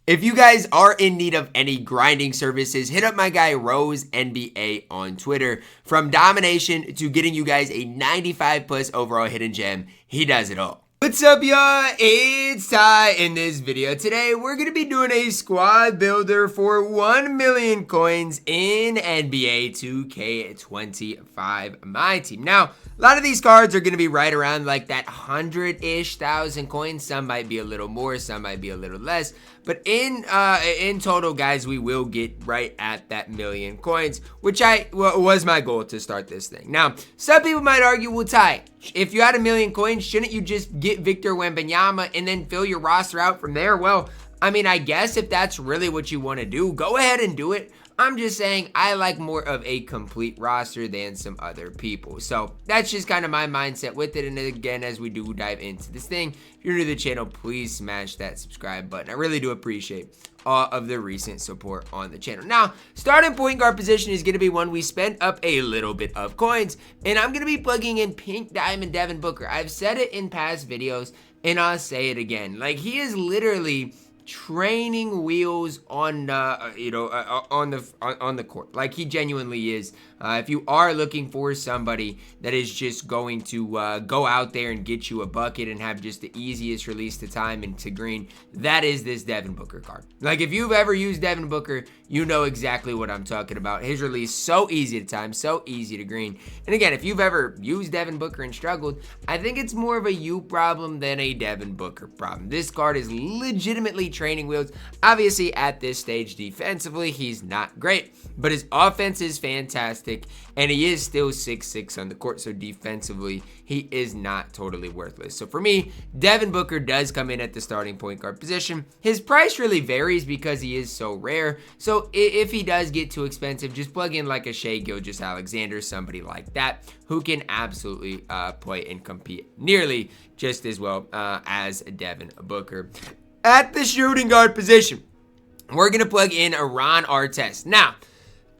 If you guys are in need of any grinding services, hit up my guy Rose NBA on Twitter. From domination to getting you guys a 95 plus overall hidden gem, he does it all. What's up, y'all? It's Ty. In this video today, we're going to be doing a squad builder for 1 million coins in NBA 2K25 MyTEAM. Now, a lot of these cards are going to be right around like that 100-ish thousand coins. Some might be a little more, some might be a little less. But in total, guys, we will get right at that million coins, which was my goal to start this thing. Now, some people might argue, well, Ty, if you had 1 million coins, shouldn't you just get Victor Wembanyama and then fill your roster out from there? Well, I mean, I guess if that's really what you want to do, go ahead and do it. I'm just saying I like more of a complete roster than some other people. So that's just kind of my mindset with it. And again, as we do dive into this thing, if you're new to the channel, please smash that subscribe button. I really do appreciate all of the recent support on the channel. Now, starting point guard position is going to be one we spent up a little bit of coins. And I'm going to be plugging in Pink Diamond Devin Booker. I've said it in past videos and I'll say it again. Like, he is literally training wheels on on the court. Like, he genuinely is. If you are looking for somebody that is just going to go out there and get you a bucket and have just the easiest release to time and to green, that is this Devin Booker card. Like, if you've ever used Devin Booker, you know exactly what I'm talking about. His release, so easy to time, so easy to green. And again, if you've ever used Devin Booker and struggled, I think it's more of a you problem than a Devin Booker problem. This card is legitimately training wheels. Obviously, at this stage defensively, he's not great, but his offense is fantastic, and he is still 6'6" on the court, so defensively, he is not totally worthless. So for me, Devin Booker does come in at the starting point guard position. His price really varies because he is so rare, so if he does get too expensive, just plug in like a Shai Gilgeous-Alexander, somebody like that, who can absolutely play and compete nearly just as well as Devin Booker. At the shooting guard position, we're going to plug in a Ron Artest. Now,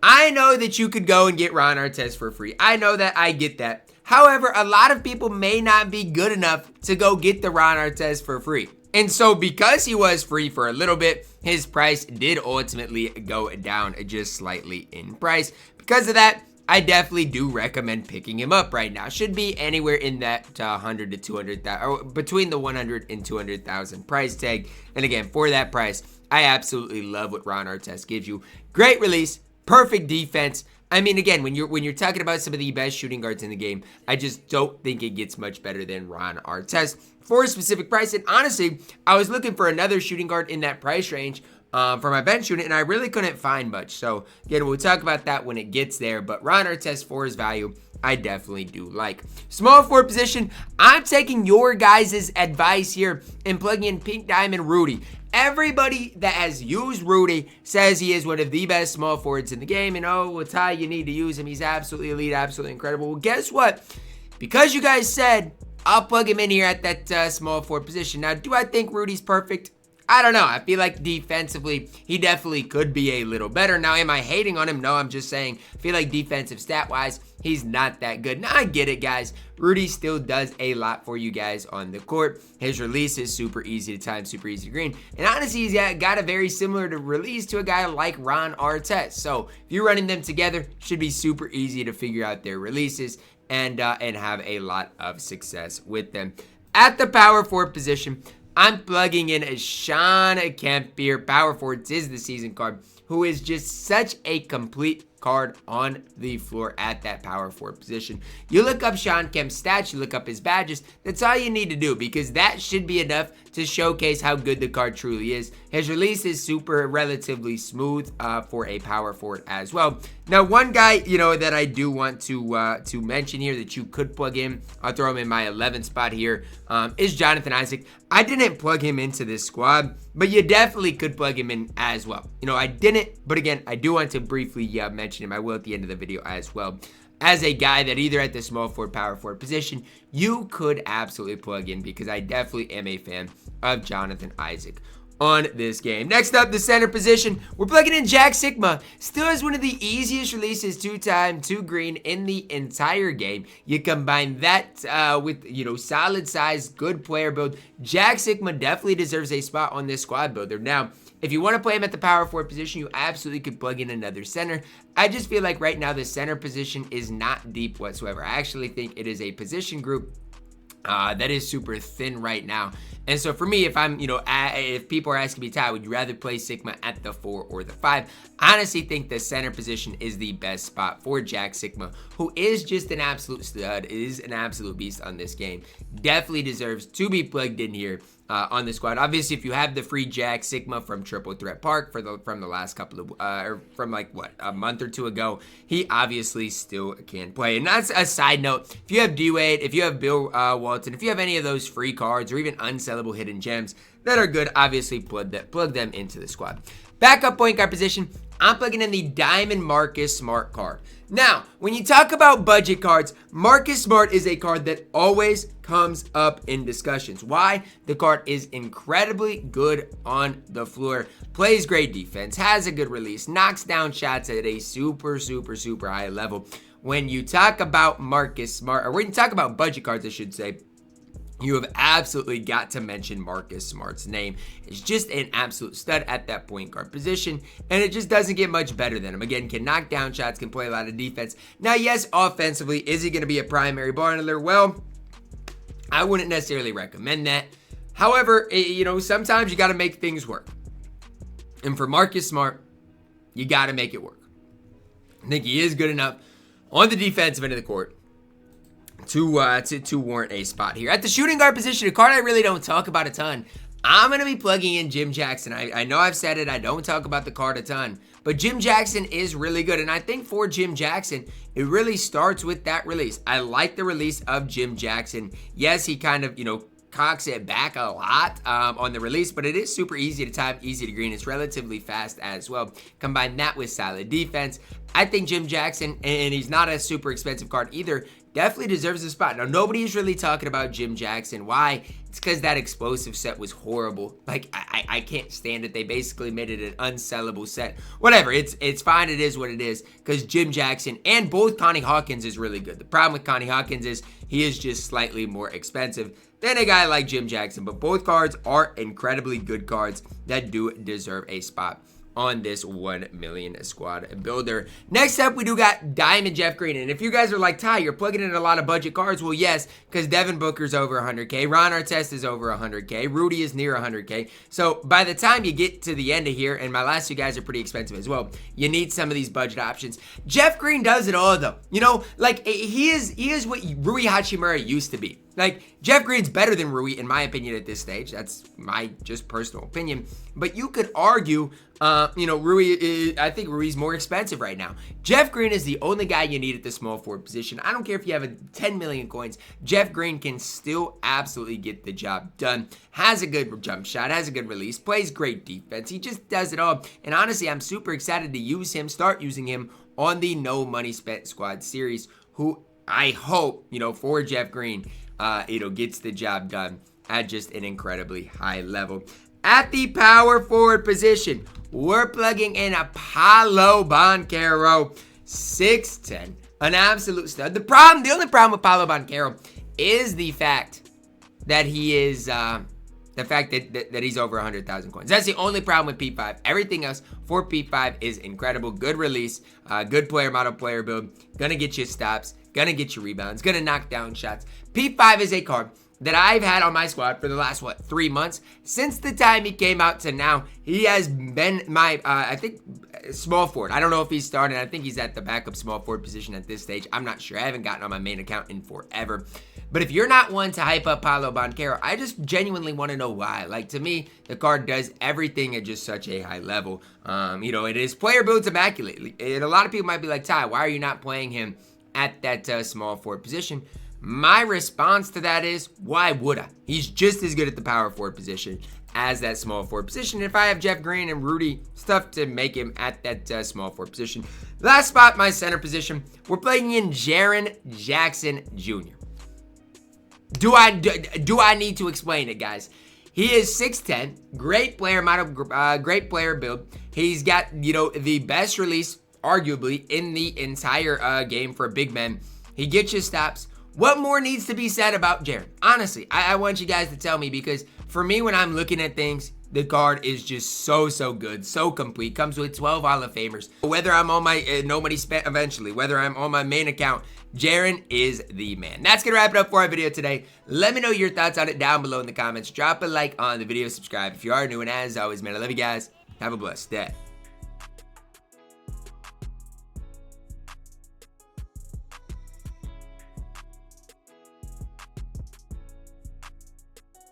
I know that you could go and get Ron Artest for free. I know that. I get that. However, a lot of people may not be good enough to go get the Ron Artest for free. And so because he was free for a little bit, his price did ultimately go down just slightly in price. Because of that, I definitely do recommend picking him up right now. Should be anywhere in that 100 to 200,000, or between the 100 and 200,000 price tag. And again, for that price, I absolutely love what Ron Artest gives you. Great release, perfect defense. I mean, again, when you're talking about some of the best shooting guards in the game, I just don't think it gets much better than Ron Artest for a specific price. And honestly, I was looking for another shooting guard in that price range for my bench unit, and I really couldn't find much. So again, we'll talk about that when it gets there, but Ron Artest for his value, I definitely do like. Small forward position, I'm taking your guys' advice here and plugging in Pink Diamond Rudy. Everybody that has used Rudy says he is one of the best small forwards in the game, and oh, well, Ty, you need to use him. He's absolutely elite, absolutely incredible. Well, guess what? Because you guys said, I'll plug him in here at that small forward position. Now, do I think Rudy's perfect? I don't know. I feel like defensively, he definitely could be a little better. Now, am I hating on him? No, I'm just saying, I feel like defensive stat-wise, he's not that good. Now, I get it, guys. Rudy still does a lot for you guys on the court. His release is super easy to time, super easy to green. And honestly, he's got a very similar to release to a guy like Ron Artest. So, if you're running them together, should be super easy to figure out their releases and have a lot of success with them. At the power forward position, I'm plugging in a Shawn Kemp here. Power forward is the season card, who is just such a complete card on the floor at that power forward position. You look up Shawn Kemp's stats, you look up his badges. That's all you need to do, because that should be enough to showcase how good the card truly is. His release is super relatively smooth for a power forward as well. Now, one guy, that I do want to mention here that you could plug in, I'll throw him in my 11th spot here, is Jonathan Isaac. I didn't plug him into this squad, but you definitely could plug him in as well. I didn't, but again, I do want to briefly mention him. I will at the end of the video as well. As a guy that either at the small forward, power forward position, you could absolutely plug in, because I definitely am a fan of Jonathan Isaac on this game. Next up, the center position, we're plugging in Jack Sigma. Still has one of the easiest releases to time, to green in the entire game. You combine that with, solid size, good player build. Jack Sigma definitely deserves a spot on this squad builder. Now, If you want to play him at the power forward position, you absolutely could plug in another center. I just feel like right now the center position is not deep whatsoever. I actually think it is a position group that is super thin right now. And so for me, if I'm, if people are asking me, Ty, would you rather play Sigma at the 4 or the 5? I honestly think the center position is the best spot for Jack Sigma, who is just an absolute stud, is an absolute beast on this game. Definitely deserves to be plugged in here on the squad. Obviously, if you have the free Jack Sigma from Triple Threat Park from the last couple of, or from like a month or two ago, he obviously still can play. And that's a side note. If you have D-Wade, if you have Bill Walton, if you have any of those free cards or even unsellable hidden gems that are good, obviously plug them into the squad. Backup point guard position, I'm plugging in the Diamond Marcus Smart card. Now, when you talk about budget cards, Marcus Smart is a card that always comes up in discussions. Why? The card is incredibly good on the floor, plays great defense, has a good release, knocks down shots at a super high level. When you talk about Marcus Smart, or when you talk about budget cards, I should say, you have absolutely got to mention Marcus Smart's name. It's just an absolute stud at that point guard position, and it just doesn't get much better than him. Again, can knock down shots, can play a lot of defense. Now, yes, offensively, is he going to be a primary ball handler? Well, I wouldn't necessarily recommend that. However, sometimes you got to make things work. And for Marcus Smart, you got to make it work. I think he is good enough on the defensive end of the court to warrant a spot here. At the shooting guard position, a card I really don't talk about a ton, I'm going to be plugging in Jim Jackson. I know I've said it, I don't talk about the card a ton, but Jim Jackson is really good. And I think for Jim Jackson, it really starts with that release. I like the release of Jim Jackson. Yes, he kind of, cocks it back a lot on the release, but it is super easy to time, easy to green. It's relatively fast as well. Combine that with solid defense. I think Jim Jackson, and he's not a super expensive card either, definitely deserves a spot. Now, nobody's really talking about Jim Jackson. Why? It's because that explosive set was horrible. Like, I can't stand it. They basically made it an unsellable set. Whatever, it's fine. It is what it is, because Jim Jackson and both Connie Hawkins is really good. The problem with Connie Hawkins is he is just slightly more expensive than a guy like Jim Jackson. But both cards are incredibly good cards that do deserve a spot on this 1 million squad builder. Next up, we do got Diamond Jeff Green. And if you guys are like, Ty, you're plugging in a lot of budget cards. Well, yes, because Devin Booker's over 100K. Ron Artest is over 100K. Rudy is near 100K. So by the time you get to the end of here, and my last two guys are pretty expensive as well, you need some of these budget options. Jeff Green does it all, though. Like, he is what Rui Hachimura used to be. Like, Jeff Green's better than Rui, in my opinion, at this stage. That's my just personal opinion. But you could argue, I think Rui's more expensive right now. Jeff Green is the only guy you need at the small forward position. I don't care if you have 10 million coins. Jeff Green can still absolutely get the job done. Has a good jump shot, has a good release, plays great defense. He just does it all. And honestly, I'm super excited to start using him on the No Money Spent Squad series, who I hope, for Jeff Green, gets the job done at just an incredibly high level. At the power forward position, we're plugging in Paolo Banchero, 6'10", an absolute stud. The only problem with Paolo Banchero is the fact that he is, that he's over 100,000 coins. That's the only problem with P5. Everything else for P5 is incredible. Good release, good player model, player build, gonna get you stops, gonna get you rebounds, gonna knock down shots. P5 is a card that I've had on my squad for the last, 3 months? Since the time he came out to now, he has been my, I think, small forward. I don't know if he's starting. I think he's at the backup small forward position at this stage. I'm not sure. I haven't gotten on my main account in forever. But if you're not one to hype up Paolo Banchero, I just genuinely want to know why. Like, to me, the card does everything at just such a high level. It is player builds immaculately. And a lot of people might be like, Ty, why are you not playing him at that small forward position? My response to that is, why would I? He's just as good at the power forward position as that small forward position. If I have Jeff Green and Rudy, stuff to make him at that small forward position. Last spot, my center position, we're playing in Jaren Jackson Jr. Do I need to explain it, guys? He is 6'10", great player model, great player build. He's got, the best release, arguably, in the entire game for big men. He gets you stops. What more needs to be said about Jaren? Honestly, I want you guys to tell me, because for me, when I'm looking at things, The card is just so good, so complete. Comes with 12 Hall of Famers. Whether I'm on my no money spent eventually, whether I'm on my main account, Jaren is the man. That's gonna wrap it up for our video today. Let me know your thoughts on it down below in the comments. Drop a like on the video, subscribe if you are new, and as always, man, I love you guys. Have a blessed day.